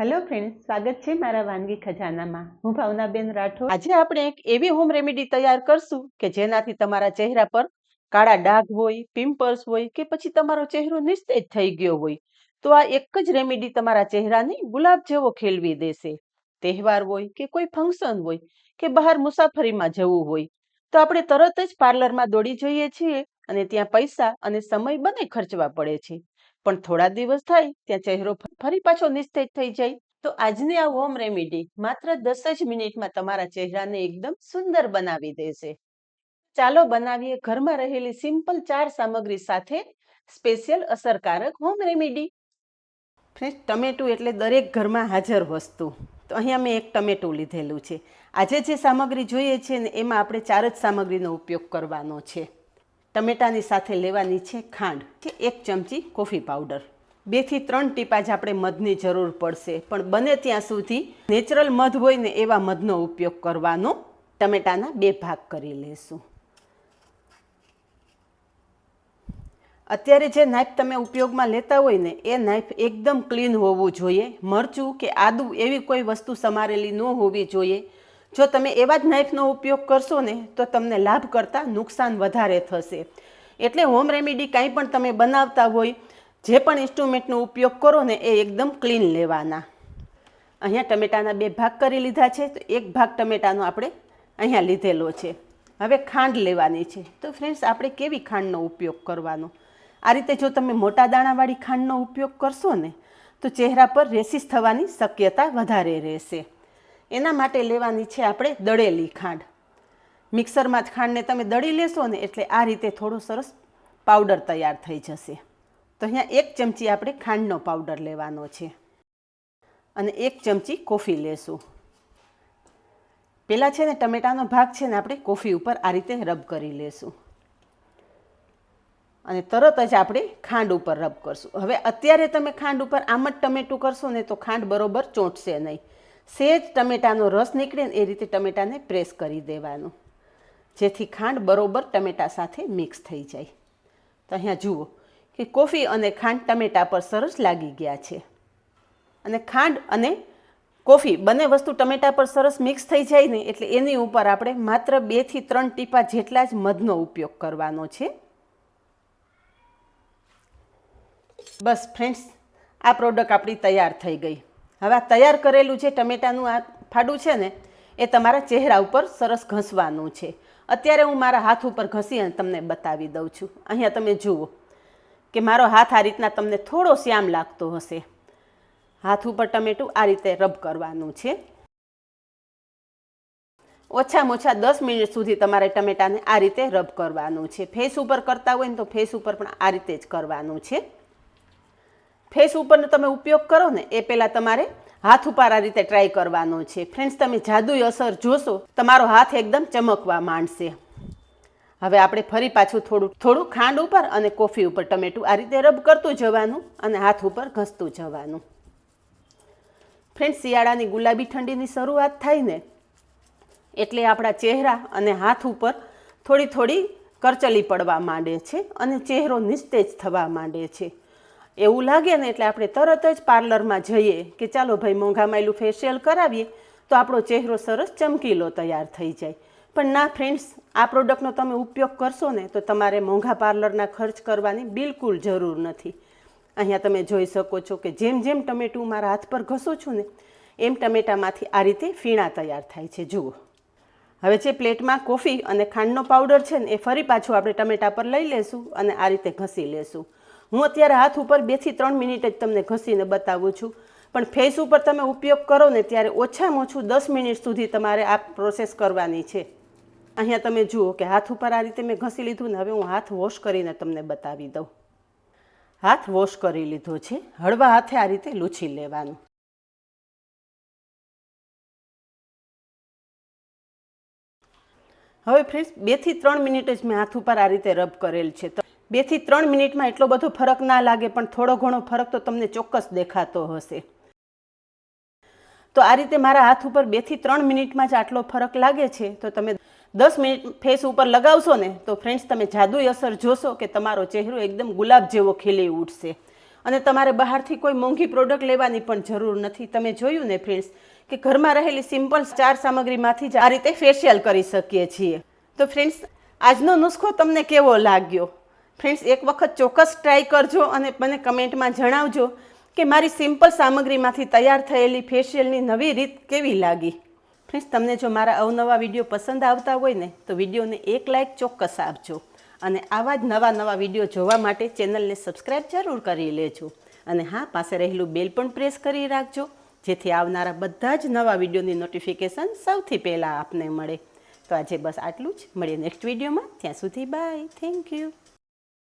Hello friends, સ્વાગત છે મારા વાનગી ખજાનામાં. હું ભાવનાબેન રાઠોડ. આજે આપણે એક એવી હોમ રેમેડી તૈયાર કરશું કે જેનાથી તમારા ચહેરા પર કાળા ડાઘ હોય, પિમ્પલ્સ હોય કે પછી તમારો ચહેરો નિસ્તેજ થઈ ગયો હોય તો આ એક જ રેમેડી તમારા ચહેરાને ગુલાબ જેવો ખીલવી દેશે. તહેવાર હોય કે કોઈ ફંક્શન હોય કે બહાર મુસાફરીમાં જવું હોય તો આપણે તરત જ પાર્લરમાં દોડી જઈએ છીએ અને ત્યાં પૈસા અને સમય બંને ખર્ચવા પડે છે. પણ થોડા દિવસ થાય ત્યાં ચહેરો ફરી પાછો નિસ્તેજ થઈ જાય. તો આજની આ હોમ રેમેડી માત્ર 10 જ મિનિટમાં તમારા ચહેરાને એકદમ સુંદર બનાવી દેશે. ચાલો બનાવીએ ઘરમાં રહેલી સિમ્પલ 4 સામગ્રી સાથે સ્પેશિયલ અસરકારક હોમ રેમેડી. ફ્રેન્ડ્સ, ટમેટું એટલે દરેક ઘરમાં હાજર વસ્તુ. તો અહીંયા મેં એક ટમેટું લીધેલું છે. આજે જે સામગ્રી જોઈએ છે ને એમાં આપણે 4 જ સામગ્રીનો ઉપયોગ કરવાનો છે. ટમેટાની સાથે લેવાની છે ખાંડ, 1 ચમચી કોફી પાવડર, 2 થી 3 ટીપા જ આપણે મધની જરૂર પડશે, પણ બને ત્યાં સુધી નેચરલ મધ હોય ને એવા મધનો ઉપયોગ કરવાનો. ટમેટાના 2 ભાગ કરી લેશું. અત્યારે જે નાઇફ તમે ઉપયોગમાં લેતા હોય ને એ નાઇફ એકદમ ક્લીન હોવું જોઈએ. મરચું કે આદું એવી કોઈ વસ્તુ સમારેલી ન હોવી જોઈએ. જો તમે એવા જ નાઇફનો ઉપયોગ કરશો ને તો તમને લાભ કરતાં નુકસાન વધારે થશે. એટલે હોમ રેમેડી કાંઈ પણ તમે બનાવતા હોય, જે પણ ઇન્સ્ટ્રુમેન્ટનો ઉપયોગ કરો ને એ એકદમ ક્લીન લેવાના. અહીંયા ટમેટાના 2 ભાગ કરી લીધા છે, તો 1 ભાગ ટમેટાનો આપણે અહીંયા લીધેલો છે. હવે ખાંડ લેવાની છે. તો ફ્રેન્ડ્સ, આપણે કેવી ખાંડનો ઉપયોગ કરવાનો? આ રીતે જો તમે મોટા દાણાવાળી ખાંડનો ઉપયોગ કરશો ને તો ચહેરા પર રેશિસ થવાની શક્યતા વધારે રહેશે. એના માટે લેવાની છે આપણે દળેલી ખાંડ. મિક્સરમાં જ ખાંડને તમે દળી લેશો ને એટલે આ રીતે થોડો સરસ પાવડર તૈયાર થઈ જશે. તો અહીંયા 1 ચમચી આપણે ખાંડનો પાવડર લેવાનો છે અને 1 ચમચી કોફી લેશું. પહેલાં છે ને ટમેટાનો ભાગ છે ને આપણે કોફી ઉપર આ રીતે રબ કરી લેશું અને તરત જ આપણે ખાંડ ઉપર રબ કરશું. હવે અત્યારે તમે ખાંડ ઉપર આમ જ ટમેટું કરશો ને તો ખાંડ બરોબર ચોંટશે નહીં. સેજ ટમેટાનો રસ નીકળે ને એ રીતે ટમેટાને પ્રેસ કરી દેવાનું, જેથી ખાંડ બરોબર ટમેટા સાથે મિક્સ થઈ જાય. તો અહીંયા જુઓ કે કોફી અને ખાંડ ટમેટા પર સરસ લાગી ગયા છે. અને ખાંડ અને કોફી બંને વસ્તુ ટમેટા પર સરસ મિક્સ થઈ જાય ને એટલે એની ઉપર આપણે માત્ર 2 થી 3 ટીપા જેટલા જ મધનો ઉપયોગ કરવાનો છે. બસ ફ્રેન્ડ્સ, આ પ્રોડક્ટ આપણી તૈયાર થઈ ગઈ. હવે આ તૈયાર કરેલું જે ટમેટાનું આ ફાડું છે ને એ તમારા ચહેરા ઉપર સરસ ઘસવાનું છે. અત્યારે હું મારા હાથ ઉપર ઘસી અને તમને બતાવી દઉં છું. અહીંયા તમે જુઓ કે મારો હાથ આ રીતના તમને થોડો શ્યામ લાગતો હશે. હાથ ઉપર ટમેટું આ રીતે રબ કરવાનું છે. ઓછામાં ઓછા 10 મિનિટ સુધી તમારે ટમેટાને આ રીતે રબ કરવાનું છે. ફેસ ઉપર કરતા હોય ને તો ફેસ ઉપર પણ આ રીતે જ કરવાનું છે. ફેસ ઉપરનો તમે ઉપયોગ કરો ને એ પહેલાં તમારે હાથ ઉપર આ રીતે ટ્રાય કરવાનો છે. ફ્રેન્ડ્સ, તમે જાદુઈ અસર જોશો, તમારો હાથ એકદમ ચમકવા માંડશે. હવે આપણે ફરી પાછું થોડું ખાંડ ઉપર અને કોફી ઉપર ટમેટું આ રીતે રબ કરતું જવાનું અને હાથ ઉપર ઘસતું જવાનું. ફ્રેન્ડ્સ, શિયાળાની ગુલાબી ઠંડીની શરૂઆત થાય ને એટલે આપણા ચહેરા અને હાથ ઉપર થોડી કરચલી પડવા માંડે છે અને ચહેરો નિસ્તેજ થવા માંડે છે. એવું લાગે ને એટલે આપણે તરત જ પાર્લરમાં જઈએ કે ચાલો ભાઈ મોંઘા માયલું ફેશિયલ કરાવીએ તો આપણો ચહેરો સરસ ચમકીલો તૈયાર થઈ જાય. પણ ના ફ્રેન્ડ્સ, આ પ્રોડક્ટનો તમે ઉપયોગ કરશો ને તો તમારે મોંઘા પાર્લરના ખર્ચ કરવાની બિલકુલ જરૂર નથી. અહીંયા તમે જોઈ શકો છો કે જેમ જેમ ટમેટું મારા હાથ પર ઘસું છું ને એમ ટમેટામાંથી આ રીતે ફીણા તૈયાર થાય છે. જુઓ, હવે જે પ્લેટમાં કોફી અને ખાંડનો પાવડર છે ને એ ફરી પાછું આપણે ટમેટા પર લઈ લેશું અને આ રીતે ઘસી લેશું. હું અત્યારે હાથ ઉપર 2 થી 3 મિનિટ જ તમને ઘસીને બતાવું છું, પણ ફેસ ઉપર તમે ઉપયોગ કરો ને ત્યારે ઓછામાં ઓછું 10 મિનિટ સુધી તમારે આ પ્રોસેસ કરવાની છે. અહીંયા તમે જુઓ કે હાથ ઉપર આ રીતે મેં ઘસી લીધું ને હવે હું હાથ વોશ કરીને તમને બતાવી દઉં. હાથ વોશ કરી લીધો છે. હળવા હાથે આ રીતે લૂછી લેવાનું. હવે ફ્રેન્ડ્સ, 2 થી 3 મિનિટ જ મેં હાથ ઉપર આ રીતે રબ કરેલ છે. 2 થી 3 મિનિટમાં એટલો બધો ફરક ના લાગે, પણ થોડો ઘણો ફરક તો તમને ચોક્કસ દેખાતો હશે. તો આ રીતે મારા હાથ ઉપર 2 થી 3 મિનિટમાં જ આટલો ફરક લાગે છે તો તમે 10 મિનિટ ફેસ ઉપર લગાવશો ને તો ફ્રેન્ડ્સ, તમે જાદુઈ અસર જોશો કે તમારો ચહેરો એકદમ ગુલાબ જેવો ખીલી ઉઠશે. અને તમારે બહારથી કોઈ મોંઘી પ્રોડક્ટ લેવાની પણ જરૂર નથી. તમે જોયું ને ફ્રેન્ડ્સ કે ઘરમાં રહેલી સિમ્પલ 4 સામગ્રીમાંથી જ આ રીતે ફેશિયલ કરી શકીએ છીએ. તો ફ્રેન્ડ્સ આજનો નુસ્ખો તમને કેવો લાગ્યો? ફ્રેન્ડ્સ એક વખત ચોક્કસ ટ્રાય કરજો અને મને કમેન્ટમાં જણાવજો કે મારી સિમ્પલ સામગ્રીમાંથી તૈયાર થયેલી ફેશિયલની નવી રીત કેવી લાગી. ફ્રેન્ડ્સ તમને જો મારા અવનવા વિડીયો પસંદ આવતા હોય ને તો વિડીયોને એક લાઇક ચોક્કસ આપજો અને આવા જ નવા વિડીયો જોવા માટે ચેનલને સબસ્ક્રાઈબ જરૂર કરી લેજો. અને હા, પાસે રહેલું બેલ પણ પ્રેસ કરી રાખજો જેથી આવનારા બધા જ નવા વિડીયોની નોટિફિકેશન સૌથી પહેલાં આપને મળે. તો આજે બસ આટલું જ. મળીએ નેક્સ્ટ વિડીયોમાં. ત્યાં સુધી બાય. Thank you.